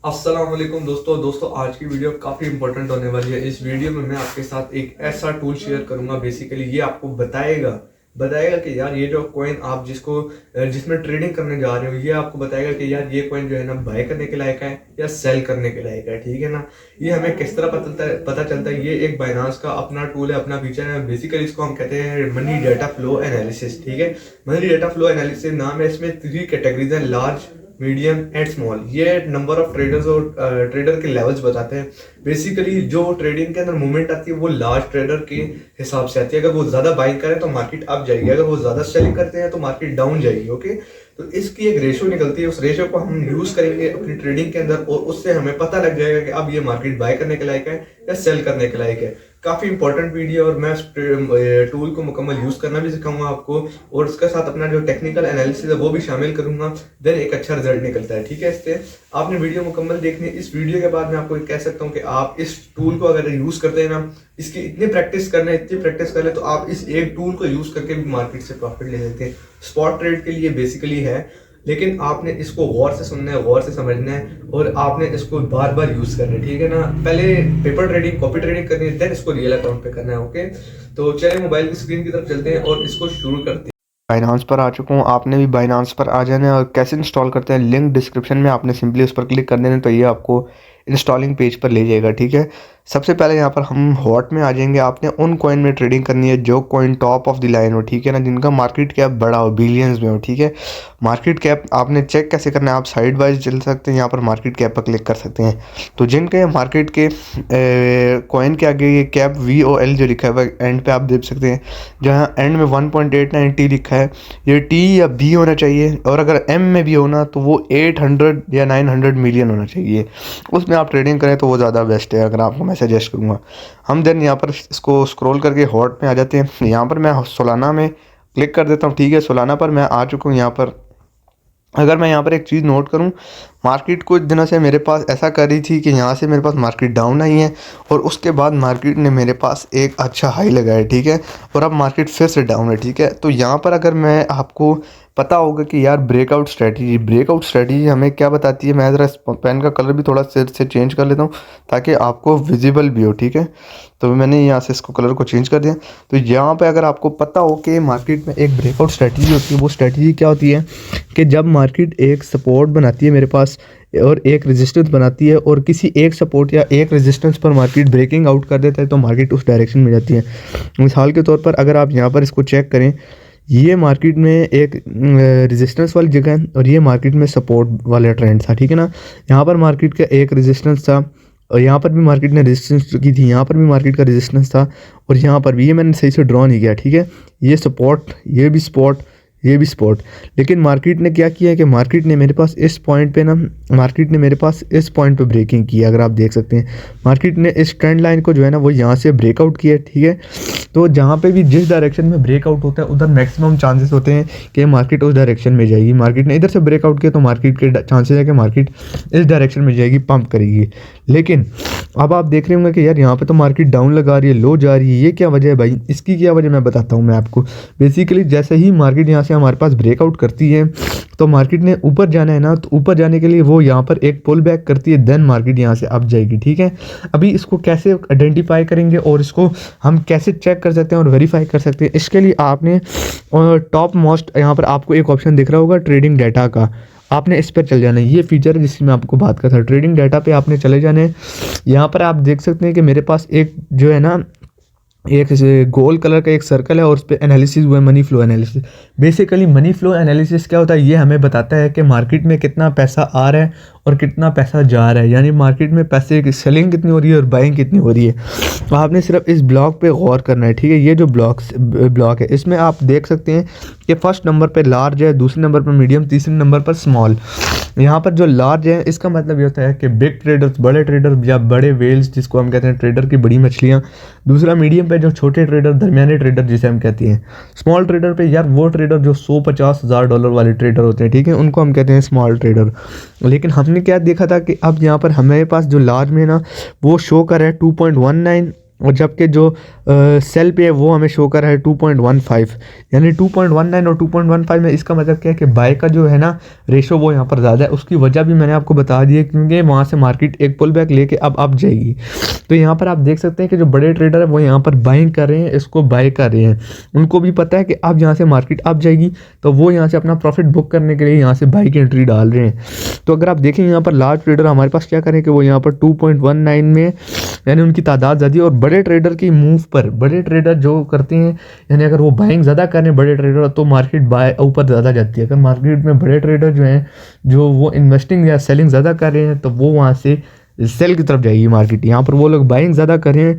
अस्सलाम वालेकुम दोस्तों आज की वीडियो काफ़ी इंपॉर्टेंट होने वाली है। इस वीडियो में मैं आपके साथ एक ऐसा टूल शेयर करूंगा। बेसिकली ये आपको बताएगा बताएगा कि यार ये जो कॉइन आप जिसमें ट्रेडिंग करने जा रहे हो, ये आपको बताएगा कि यार ये कॉइन जो है ना बाय करने के लायक है या सेल करने के लायक है। ठीक है ना। ये हमें किस तरह पता चलता है। ये एक बाइनांस का अपना टूल है, अपना फीचर है। बेसिकली इसको हम कहते हैं मनी डेटा फ्लो एनालिसिस। ठीक है, मनी डेटा फ्लो एनालिसिस नाम है। इसमें 3 कैटेगरीज हैं, लार्ज, मीडियम एंड स्मॉल। ये नंबर ऑफ ट्रेडर्स और ट्रेडर के लेवल्स बताते हैं। बेसिकली जो ट्रेडिंग के अंदर मूवमेंट आती है वो लार्ज ट्रेडर के हिसाब से आती है। अगर वो ज़्यादा बाइंग करें तो मार्केट अप जाएगी, अगर वो ज़्यादा सेलिंग करते हैं तो मार्केट डाउन जाएगी। ओके, तो इसकी एक रेशियो निकलती है, उस रेशियो को हम यूज़ करेंगे अपनी ट्रेडिंग के अंदर और उससे हमें पता लग जाएगा कि अब ये मार्केट बाय करने के लायक है या सेल करने के लायक है। काफ़ी इंपॉर्टेंट वीडियो और मैं टूल को मुकम्मल यूज़ करना भी सिखाऊंगा आपको और उसके साथ अपना जो टेक्निकल एनालिसिस है वो भी शामिल करूंगा। देन एक अच्छा रिजल्ट निकलता है। ठीक है, इससे आपने वीडियो मुकम्मल देखनी है। इस वीडियो के बाद मैं आपको कह सकता हूँ कि आप इस टूल को अगर यूज़ करते हैं ना, इसकी इतनी प्रैक्टिस कर ले तो आप इस एक टूल को यूज़ करके भी मार्केट से प्रॉफिट ले सकते हैं। स्पॉट ट्रेड के लिए बेसिकली है, लेकिन आपने इसको गौर से सुनना है, गौर से समझना है और आपने इसको बार बार यूज करना है। ठीक है ना। पहले पेपर ट्रेडिंग, कॉपी ट्रेडिंग करनी है, देन इसको रियल अकाउंट पे करना है। ओके, तो चलिए मोबाइल की स्क्रीन की तरफ चलते हैं और इसको शुरू करते हैं। बाइनांस पर आ चुका हूँ। आपने भी बाइनांस पर आ जाना है और कैसे इंस्टॉल करते हैं लिंक डिस्क्रिप्शन में, आपने सिंपली उस पर क्लिक कर देना है तो ये आपको इंस्टॉलिंग पेज पर ले जाएगा। ठीक है, सबसे पहले यहाँ पर हम हॉट में आ जाएंगे। आपने उन कॉइन में ट्रेडिंग करनी है जो coin top of the line हो। ठीक है ना, जिनका मार्केट कैप बड़ा हो, बिलियंस में हो। ठीक है, मार्केट कैप आपने चेक कैसे करना है, आप साइड वाइज चल सकते हैं, यहाँ पर मार्केट कैप पर क्लिक कर सकते हैं। तो जिनके मार्केट के कॉइन के आगे ये कैप VOL जो लिखा है एंड पे आप देख सकते हैं, जहाँ एंड में 1.89T लिखा है, ये T या B होना चाहिए और अगर M में भी होना तो वो 800 या 900 मिलियन होना चाहिए। उसमें आप ट्रेडिंग करें तो वो ज़्यादा बेस्ट है, अगर आपको मैं सजेस्ट करूँगा। हम देन यहाँ पर इसको स्क्रॉल करके हॉट में आ जाते हैं। यहाँ पर मैं सोलाना में क्लिक कर देता हूँ। ठीक है, सोलाना पर मैं आ चुका हूँ। यहाँ पर अगर मैं यहाँ पर एक चीज़ नोट करूँ, मार्केट कुछ दिनों से मेरे पास ऐसा कर रही थी कि यहाँ से मेरे पास मार्केट डाउन आई है और उसके बाद मार्केट ने मेरे पास एक अच्छा हाई लगाया। ठीक है, और अब मार्केट फिर से डाउन है। ठीक है, तो यहाँ पर अगर मैं आपको पता होगा कि यार ब्रेकआउट स्ट्रेटजी हमें क्या बताती है। मैं ज़रा पेन का कलर भी थोड़ा से चेंज कर लेता हूँ ताकि आपको विजिबल भी हो। ठीक है, तो मैंने यहाँ से इसको कलर को चेंज कर दिया। तो यहाँ पे अगर आपको पता हो कि मार्केट में एक ब्रेकआउट स्ट्रेटजी होती है, वो स्ट्रेटजी क्या होती है कि जब मार्केट एक सपोर्ट बनाती है मेरे पास और एक रेजिस्टेंस बनाती है और किसी एक सपोर्ट या एक रेजिस्टेंस पर मार्केट ब्रेकिंग आउट कर देता है तो मार्केट उस डायरेक्शन में जाती है। मिसाल के तौर पर अगर आप यहाँ पर इसको चेक करें, ये मार्केट में एक रेजिस्टेंस वाली जगह है और ये मार्केट में सपोर्ट वाला ट्रेंड था। ठीक है ना, यहाँ पर मार्केट का एक रेजिस्टेंस था और यहाँ पर भी मार्केट ने रेजिस्टेंस की थी, यहाँ पर भी मार्केट का रेजिस्टेंस था और यहाँ पर भी, ये मैंने सही से ड्रॉ नहीं किया। ठीक है, ये सपोर्ट, ये भी सपोर्ट, ये भी सपोर्ट। लेकिन मार्केट ने क्या किया है कि मार्केट ने मेरे पास इस पॉइंट पे ब्रेकिंग की है। अगर आप देख सकते हैं, मार्केट ने इस ट्रेंड लाइन को जो है ना वो यहाँ से ब्रेकआउट किया है। ठीक है, तो जहाँ पे भी जिस डायरेक्शन में ब्रेकआउट होता है उधर मैक्सिमम चांसेस होते हैं कि मार्केट उस डायरेक्शन में जाएगी। मार्केट ने इधर से ब्रेकआउट किया तो मार्केट के चांसेस है कि मार्केट इस डायरेक्शन में जाएगी, पंप करेगी। लेकिन अब आप देख रहे होंगे कि यार यहाँ पे तो मार्केट डाउन लगा रही है, लो जा रही है, ये क्या वजह है भाई? इसकी क्या वजह मैं बताता हूँ मैं आपको। बेसिकली जैसे ही मार्केट यहाँ से हमारे पास ब्रेकआउट करती है तो मार्केट ने ऊपर जाना है ना, तो ऊपर जाने के लिए वो यहाँ पर एक पुल बैक करती है, देन मार्केट यहाँ से अप जाएगी। ठीक है, अभी इसको कैसे आइडेंटिफाई करेंगे और इसको हम कैसे चेक कर सकते हैं और वेरीफाई कर सकते हैं, इसके लिए आपने टॉप मोस्ट यहाँ पर आपको एक ऑप्शन दिख रहा होगा ट्रेडिंग डाटा का, आपने इस पर चल जाना है। ये फीचर है जिसकी मैं आपको बात कर था, ट्रेडिंग डाटा पे आपने चले जाना है। यहाँ पर आप देख सकते हैं कि मेरे पास एक जो है ना एक गोल कलर का एक सर्कल है और उस पर एनालिसिस हुआ है, money flow analysis. Basically money flow analysis क्या होता है, ये हमें बताता है कि मार्केट में कितना पैसा आ रहा है और कितना पैसा जा रहा है, यानी मार्केट में पैसे की सेलिंग कितनी हो रही है और बाइंग कितनी हो रही है। तो आपने सिर्फ इस ब्लॉक पे गौर करना है। ठीक है, ये जो ब्लॉक है इसमें आप देख सकते हैं कि फर्स्ट नंबर पे लार्ज है, दूसरे नंबर पर मीडियम, तीसरे नंबर पर स्मॉल। यहाँ पर जो लार्ज है इसका मतलब ये होता है कि बिग ट्रेडर्स, बड़े ट्रेडर या बड़े वेल्स जिसको हम कहते हैं, ट्रेडर की बड़ी मछलियाँ। दूसरा मीडियम पे जो छोटे ट्रेडर, दरमियाने ट्रेडर जिसे हम कहते हैं। स्मॉल ट्रेडर पे यार वो ट्रेडर जो 150 हज़ार डॉलर वाले ट्रेडर होते हैं, ठीक है, उनको हम कहते हैं स्मॉल ट्रेडर। लेकिन हमने क्या देखा था कि अब यहाँ पर हमारे पास जो लार्ज में ना वो शो कर रहा है 2.19 और जबकि जो सेल पे है वो हमें शो कर रहा है 2.15, यानी 2.19 और 2.15 में। इसका मतलब क्या है कि बाय का जो है ना रेशो वो यहाँ पर ज़्यादा है। उसकी वजह भी मैंने आपको बता दी है, क्योंकि वहाँ से मार्केट एक पुल बैक लेके अब आप जाएगी। तो यहाँ पर आप देख सकते हैं कि जो बड़े ट्रेडर है वो यहाँ पर बाइंग कर रहे हैं, इसको बाय कर रहे हैं। उनको भी पता है कि अब यहाँ से मार्केट अप जाएगी, तो वो यहाँ से अपना प्रॉफिट बुक करने के लिए यहाँ से बाई की एंट्री डाल रहे हैं। तो अगर आप देखें यहाँ पर लार्ज ट्रेडर हमारे पास क्या करें कि वो यहाँ पर 2.19 में, यानी उनकी तादाद ज़्यादा है। और बड़े ट्रेडर की मूव पर बड़े ट्रेडर जो करते हैं, यानी अगर वो बाइंग ज़्यादा कर रहे हैं बड़े ट्रेडर, तो मार्केट बाय ऊपर ज़्यादा जाती है। अगर मार्केट में बड़े ट्रेडर जो हैं, जो वो इन्वेस्टिंग या सेलिंग ज़्यादा कर रहे हैं, तो वो वहाँ से सेल की तरफ जाएगी मार्केट। यहाँ पर वो लोग बाइंग ज़्यादा कर रहे हैं,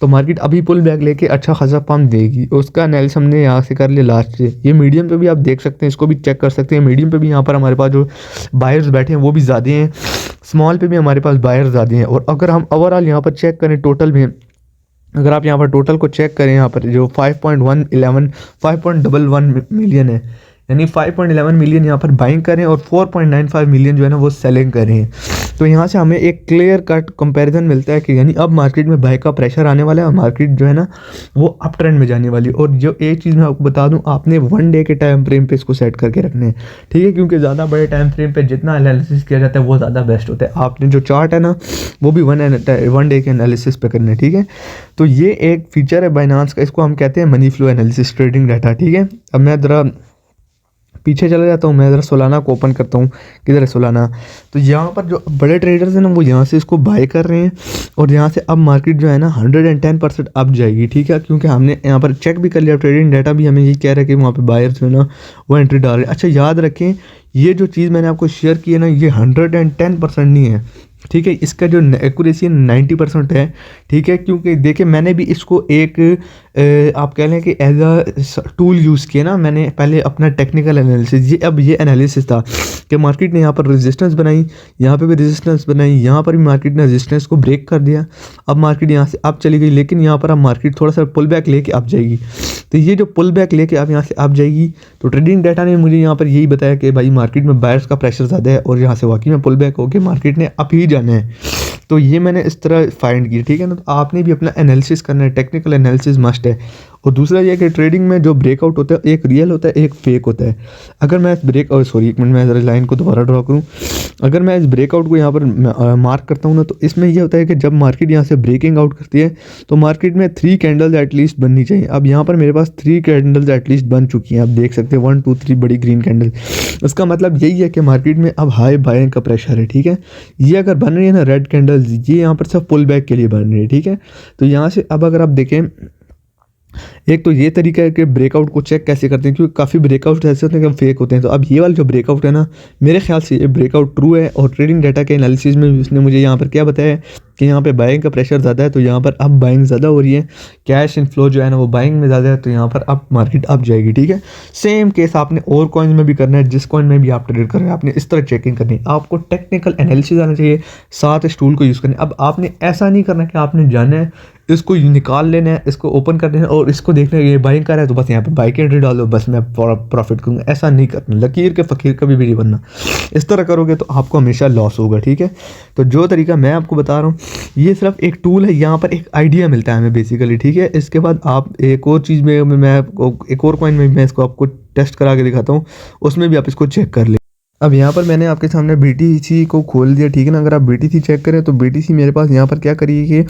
तो मार्केट अभी पुल बैक लेके अच्छा खासा पंप देगी। उसका एनालिसिस हमने यहाँ से कर लिया लास्ट से। ये मीडियम पे भी आप देख सकते हैं, इसको भी चेक कर सकते हैं। मीडियम पे भी यहाँ पर हमारे पास जो बायर्स बैठे हैं वो भी ज़्यादा हैं, स्मॉल पे भी हमारे पास बायर्स ज़्यादा हैं। और अगर हम ओवरऑल यहाँ पर चेक करें टोटल में, अगर आप यहाँ पर टोटल को चेक करें, यहाँ पर जो 5.11 मिलियन है, यानी 5.11 मिलियन यहाँ पर बाइंग करें और 4.95 मिलियन जो है ना वो सेलिंग करें। तो यहाँ से हमें एक क्लियर कट कंपैरिजन मिलता है कि यानी अब मार्केट में बाय का प्रेशर आने वाला है और मार्केट जो है ना वो अप ट्रेंड में जाने वाली है। और जो एक चीज़ मैं आपको बता दूं, आपने 1 डे के टाइम फ्रेम पे इसको सेट करके रखने हैं, ठीक है, क्योंकि ज़्यादा बड़े टाइम फ्रेम पे जितना एनालिसिस किया जाता है वो ज़्यादा बेस्ट होता है। आपने जो चार्ट है ना वो भी 1 डे के एनालिसिस पे करना है, ठीक है। तो ये एक फीचर है बाइनांस का, इसको हम कहते हैं money flow analysis trading data, ठीक है। अब मैं ज़रा पीछे चला जाता हूँ, मैं ज़रा सोलाना को ओपन करता हूँ। किधर है सोलाना? तो यहाँ पर जो बड़े ट्रेडर्स हैं ना वो यहाँ से इसको बाय कर रहे हैं, और यहाँ से अब मार्केट जो है ना 110% अप जाएगी, ठीक है, क्योंकि हमने यहाँ पर चेक भी कर लिया, ट्रेडिंग डाटा भी हमें ये कह रहा है कि वहाँ पे बायर्स जो है ना वो एंट्री डाल रहे हैं। अच्छा याद रखें, ये जो चीज़ मैंने आपको शेयर की है ना, ये 110% नहीं है, ठीक है। इसका जो एक्यूरेसी 90% है, ठीक है, क्योंकि देखिए मैंने भी इसको एक आप कह लें कि एज अ टूल यूज़ किया ना, मैंने पहले अपना टेक्निकल एनालिसिस, ये अब ये एनालिसिस था कि मार्केट ने यहाँ पर रेजिस्टेंस बनाई, यहाँ पे भी रेजिस्टेंस बनाई, यहाँ पर भी मार्केट ने रेजिस्टेंस को ब्रेक कर दिया। अब मार्केट यहाँ से अप चली गई, लेकिन यहाँ पर अब मार्केट थोड़ा सा पुल बैक लेके अप जाएगी। तो ये जो पुल बैक लेके अब यहाँ से अप जाएगी, तो ट्रेडिंग डाटा ने मुझे यहाँ पर यही बताया कि भाई मार्केट में बायर्स का प्रेशर ज़्यादा है और यहाँ से वाकई में पुल बैक होकर मार्केट ने अप ही जाना है। तो ये मैंने इस तरह फाइंड किया, ठीक है ना। तो आपने भी अपना एनालिसिस करना है, टेक्निकल एनालिसिस मस्ट है। और दूसरा ये कि ट्रेडिंग में जो ब्रेकआउट होता है एक रियल होता है, एक फेक होता है। अगर मैं इस एक मिनट में ज़रा लाइन को दोबारा ड्रॉ करूँ, अगर मैं इस ब्रेकआउट को यहाँ पर मार्क करता हूँ ना, तो इसमें यह होता है कि जब मार्केट यहाँ से ब्रेकिंग आउट करती है तो मार्केट में 3 कैंडल्स एटलीस्ट बननी चाहिए। अब यहाँ पर मेरे पास 3 कैंडल्स एटलीस्ट बन चुकी हैं, आप देख सकते हैं 1 2 3 बड़ी ग्रीन कैंडल। इसका मतलब यही है कि मार्केट में अब हाई बाइंग का प्रेशर है, ठीक है। ये अगर बन रही है ना रेड कैंडल्स, ये यहाँ पर सब पुल बैक के लिए बन रही है, ठीक है। तो यहाँ से अब अगर आप देखें, एक तो ये तरीका है कि ब्रेकआउट को चेक कैसे करते हैं, क्योंकि काफ़ी ब्रेकआउट ऐसे होते हैं कि फेक होते हैं। तो अब ये वाला जो ब्रेकआउट है ना, मेरे ख्याल से ये ब्रेकआउट ट्रू है। और ट्रेडिंग डाटा के एनालिसिस में भी उसने मुझे यहाँ पर क्या बताया कि यहाँ पे बाइंग का प्रेशर ज़्यादा है, तो यहाँ पर अब बाइंग ज़्यादा हो रही है, कैश इनफ्लो जो है ना वो बाइंग में ज़्यादा है, तो यहाँ पर अब मार्केट अप जाएगी, ठीक है। सेम केस आपने और कॉइन में भी करना है, जिस कॉइन में भी आप ट्रेड कर रहे हैं आपने इस तरह चेकिंग करनी है। आपको टेक्निकल एनालिसिस आना चाहिए, साथ इस टूल को यूज़ करना है। अब आपने ऐसा नहीं करना कि आपने जाना है इसको निकाल लेना है, इसको ओपन कर देना है और इसको देखना है ये बाइंग कर रहा है तो बस यहाँ पे बाई की एंट्री डालो, बस मैं प्रॉफिट करूँगा। ऐसा नहीं करना, लकीर के फ़कीर कभी भी नहीं बनना। इस तरह करोगे तो आपको हमेशा लॉस होगा, ठीक है। तो जो तरीका मैं आपको बता रहा हूँ ये सिर्फ एक टूल है, यहाँ पर एक आइडिया मिलता है हमें बेसिकली, ठीक है। इसके बाद आप एक और चीज़ में मैं एक और कॉइन में मैं इसको आपको टेस्ट करा के दिखाता हूँ, उसमें भी आप इसको चेक कर लें। अब यहाँ पर मैंने आपके सामने BTC को खोल दिया, ठीक है ना। अगर आप BTC चेक करें तो BTC मेरे पास यहाँ पर क्या करिए कि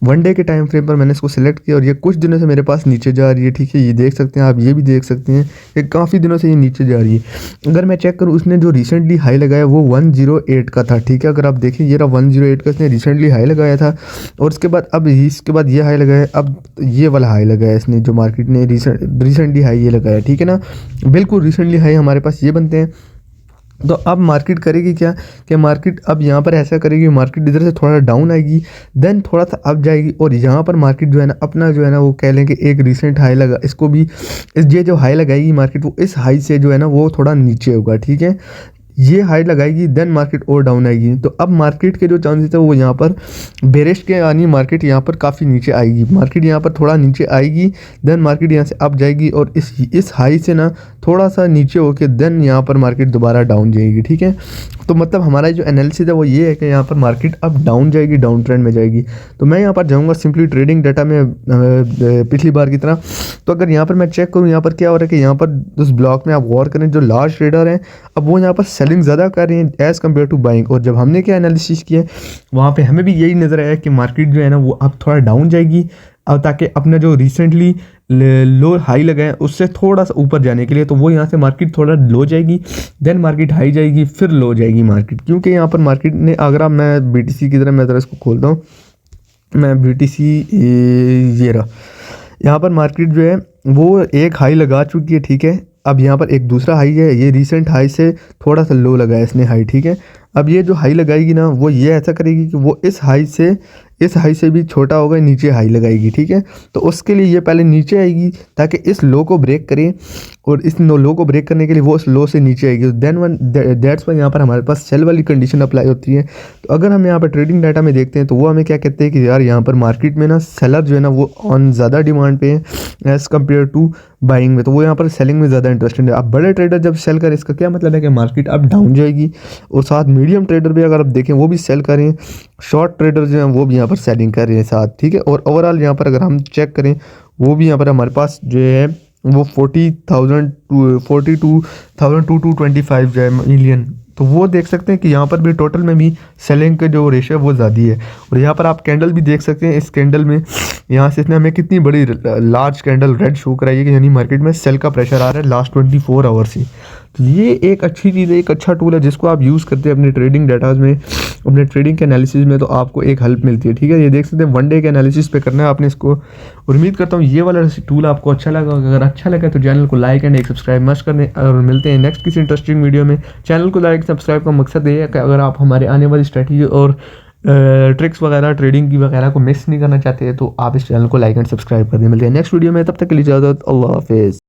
1 डे के टाइम फ्रेम पर मैंने इसको सिलेक्ट किया और ये कुछ दिनों से मेरे पास नीचे जा रही है, ठीक है। ये देख सकते हैं आप, ये भी देख सकते हैं कि काफ़ी दिनों से ये नीचे जा रही है। अगर मैं चेक करूँ, उसने जो रिसेंटली हाई लगाया वो 108 का था, ठीक है। अगर आप देखें ये रहा 108 का इसने रिसेंटली हाई लगाया था, और इसके बाद अब इसके बाद ये हाई लगाया, अब ये वाला हाई लगाया इसने, जो मार्केट ने रिसेंटली हाई ये लगाया, ठीक है ना। बिल्कुल रिसेंटली हाई हमारे पास ये बनते हैं। तो अब मार्केट करेगी क्या कि मार्केट अब यहाँ पर ऐसा करेगी, मार्केट इधर से थोड़ा डाउन आएगी, देन थोड़ा सा अप जाएगी, और यहाँ पर मार्केट जो है ना अपना जो है ना वो कह लें कि एक रिसेंट हाई लगा, इसको भी इस ये जो हाई लगाएगी मार्केट वो इस हाई से जो है ना वो थोड़ा नीचे होगा, ठीक है। ये हाई लगाएगी देन मार्केट और डाउन आएगी। तो अब मार्केट के जो चांसेस है वो यहाँ पर बेरिश के यानी मार्केट यहाँ पर काफ़ी नीचे आएगी, मार्केट यहाँ पर थोड़ा नीचे आएगी, देन मार्केट यहाँ से अप जाएगी और इस हाई से ना थोड़ा सा नीचे होके देन यहाँ पर मार्केट दोबारा डाउन जाएगी। ठीक है, तो मतलब हमारा जो एनालिसिस है वो ये है कि यहाँ पर मार्केट अब डाउन जाएगी, डाउन ट्रेंड में जाएगी। तो मैं यहाँ पर जाऊँगा सिंपली ट्रेडिंग डाटा में पिछली बार की तरह। तो अगर यहाँ पर मैं चेक करूँ यहाँ पर क्या हो रहा है कि यहाँ पर उस ब्लॉक में आप गौर करें, जो लार्ज ट्रेडर हैं अब वो यहाँ पर सेलिंग ज़्यादा कर रहे हैं एज़ कम्पेयर टू बाइंग। और जब हमने क्या एनालिसिस किया वहाँ पे हमें भी यही नज़र आया कि मार्केट जो है ना वो अब थोड़ा डाउन जाएगी, अब ताकि अपना जो रिसेंटली लो हाई लगा है उससे थोड़ा सा ऊपर जाने के लिए। तो वो यहाँ से मार्केट थोड़ा लो जाएगी, देन मार्केट हाई जाएगी, फिर लो जाएगी मार्केट, क्योंकि यहाँ पर मार्केट ने अगर मैं BTC की तरह मैं ज़रा इसको खोलता हूँ, मैं BTC ये रहा, यहाँ पर मार्केट जो है वो एक हाई लगा चुकी है। ठीक है, अब यहाँ पर एक दूसरा हाई है, ये रीसेंट हाई से थोड़ा सा लो लगा है इसने हाई। ठीक है, अब ये जो हाई लगाएगी ना वो ये ऐसा करेगी कि वो इस हाई से भी छोटा होगा, नीचे हाई लगाएगी। ठीक है, तो उसके लिए ये पहले नीचे आएगी ताकि इस लो को ब्रेक करे, और इस लो को ब्रेक करने के लिए वो इस लो से नीचे आएगी। देन दैट्स वाई यहाँ पर हमारे पास सेल वाली कंडीशन अप्लाई होती है। तो अगर हम यहाँ पर ट्रेडिंग डाटा में देखते हैं तो वो हमें क्या कहते हैं कि यार यहाँ पर मार्केट में ना सेलर जो है ना वो ऑन ज़्यादा डिमांड पे है एज़ कम्पेयर टू बाइंग में, तो वो यहाँ पर सेलिंग में ज़्यादा इंटरेस्टेड है। अब बड़े ट्रेडर जब सेल करें इसका क्या मतलब है कि मार्केट अब डाउन जाएगी, और साथ मीडियम ट्रेडर भी अगर आप देखें वो भी सेल करें, शॉर्ट ट्रेडर जो हैं वो भी यहाँ पर सेलिंग कर रहे हैं साथ। ठीक है, और ओवरऑल यहाँ पर अगर हम चेक करें वो भी यहाँ पर हमारे पास जो है वो 42,000 टू 25 जो है मिलियन, तो वो देख सकते हैं कि यहाँ पर भी टोटल में भी सेलिंग का जो रेशियो है वो ज़्यादा है। और यहाँ पर आप कैंडल भी देख सकते हैं, इस कैंडल में यहाँ से इसने हमें कितनी बड़ी लार्ज कैंडल रेड शो कराई है कि यानी मार्केट में सेल का प्रेशर आ रहा है लास्ट 24 आवर से। तो ये एक अच्छी चीज़ है, एक अच्छा टूल है जिसको आप यूज़ करते हैं अपने ट्रेडिंग डाटाज में, अपने ट्रेडिंग के एनालिसिस में, तो आपको एक हेल्प मिलती है। ठीक है, ये देख सकते हैं वन डे के एनालिसिस पे करना है आपने इसको। उम्मीद करता हूँ ये वाला टूल आपको अच्छा लगा। अगर अच्छा लगा तो चैनल को लाइक एंड एक सब्सक्राइब मस्ट करने, और मिलते हैं नेक्स्ट किसी इंटरेस्टिंग वीडियो में। चैनल को लाइक सब्सक्राइब का मकसद ये है कि अगर आप हमारे आने वाली स्ट्रैटेजी और ट्रिक्स वगैरह ट्रेडिंग की वगैरह को मिस नहीं करना चाहते हैं तो आप इस चैनल को लाइक एंड सब्सक्राइब कर दें। मिलते हैं नेक्स्ट वीडियो में, तब तक के लिए इजाज़त, अल्लाह हाफिज़।